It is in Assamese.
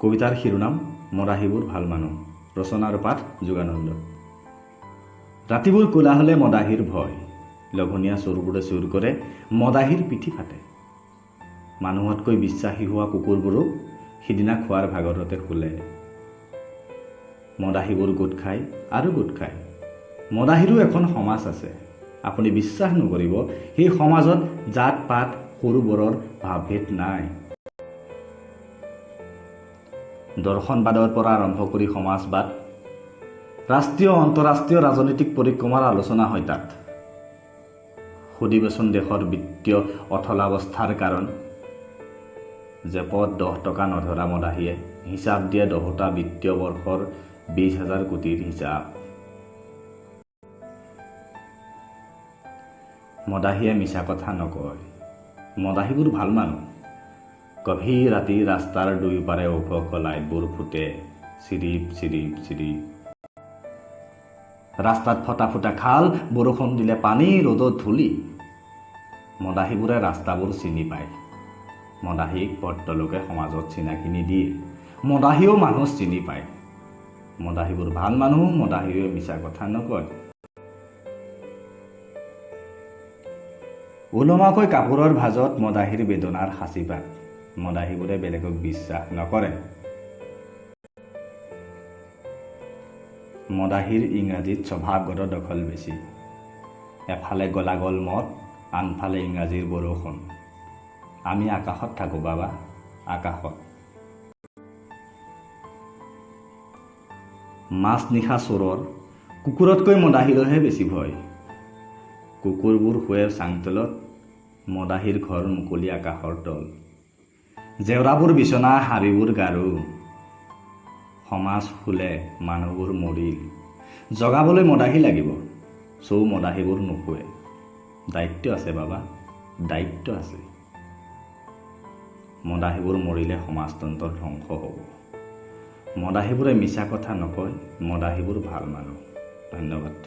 কবিতাৰ শিৰোনাম মদাহীবোৰ ভাল মানুহ। ৰচনা আৰু পাঠ যোগানন্দ। ৰাতিবোৰ কোলা হ'লে মদাহীৰ ভয়, লঘনীয়া চোৰবোৰে চুৰ কৰে, মদাহীৰ পিঠি ফাটে। মানুহতকৈ বিশ্বাসী হোৱা কুকুৰবোৰো সিদিনা খোৱাৰ ভাগৰতে শুলে। মদাহীবোৰ গোট খায় আৰু গোট খায়। মদাহীৰো এখন সমাজ আছে। আপুনি বিশ্বাস নকৰিব, সেই সমাজত জাত পাত সৰু বৰৰ ভাৱভেদ নাই। দৰ্শনবাদৰ পৰা আৰম্ভ কৰি সমাজবাদ, ৰাষ্ট্ৰীয় অন্তঃৰাষ্ট্ৰীয় ৰাজনৈতিক পৰিক্ৰমাৰ আলোচনা হয় তাত। সুধিবচোন দেশৰ বিত্তীয় অথলাৱস্থাৰ কাৰণ। জেপত 10 টকা নধৰা মদাহীয়ে হিচাপ দিয়ে 10টা বিত্তীয় বৰ্ষৰ 20,000 কোটিৰ হিচাপ। মদাহীয়ে মিছা কথা নকয়। মদাহীবোৰ ভাল মানুহ। গভীৰ ৰাতি ৰাস্তাৰ দুয়োপাৰে ওখ লাইটবোৰ ফুটে, চিৰিপ চিৰিপ চিৰিপ। ৰাস্তাত ফটা ফুটা খাল, বৰষুণ দিলে পানী, ৰ'দত ধূলি। মদাহীবোৰে ৰাস্তাবোৰ চিনি পায়। মদাহীক ভদ্ৰলোকে সমাজত চিনাকি নিদিয়ে। মদাহীয়েও মানুহ চিনি পায়। মদাহীবোৰ ভাল মানুহ। মদাহীয়ে মিছা কথা নকয়। ওলমাকৈ কাপোৰৰ ভাজত মদাহীৰ বেদনাৰ সাঁচিপাত। মদাহীবোৰে বেলেগক বিশ্বাস নকৰে। মদাহীৰ ইংৰাজীত স্বভাৱগত দখল বেছি। এফালে গলাগল মদ, আনফালে ইংৰাজীৰ বৰষুণ। আমি আকাশত থাকোঁ বাবা, আকাশত। মাছ নিশা চোৰৰ কুকুৰতকৈ মদাহীৰহে বেছি ভয়। কুকুৰবোৰ শুৱে চাংতলত, মদাহীৰ ঘৰ মুকলি আকাশৰ তল। জেওৰাবোৰ বিচনা, হাবিবোৰ গাৰু। সমাজ শুলে, মানুহবোৰ মৰিল। জগাবলৈ মদাহী লাগিব। মদাহীবোৰ নুশুৱে। দায়িত্ব আছে বাবা, দায়িত্ব আছে। মদাহীবোৰ মৰিলে সমাজতন্ত্ৰৰ ধ্বংস হ'ব। মদাহীবোৰে মিছা কথা নকয়। মদাহীবোৰ ভাল মানুহ। ধন্যবাদ।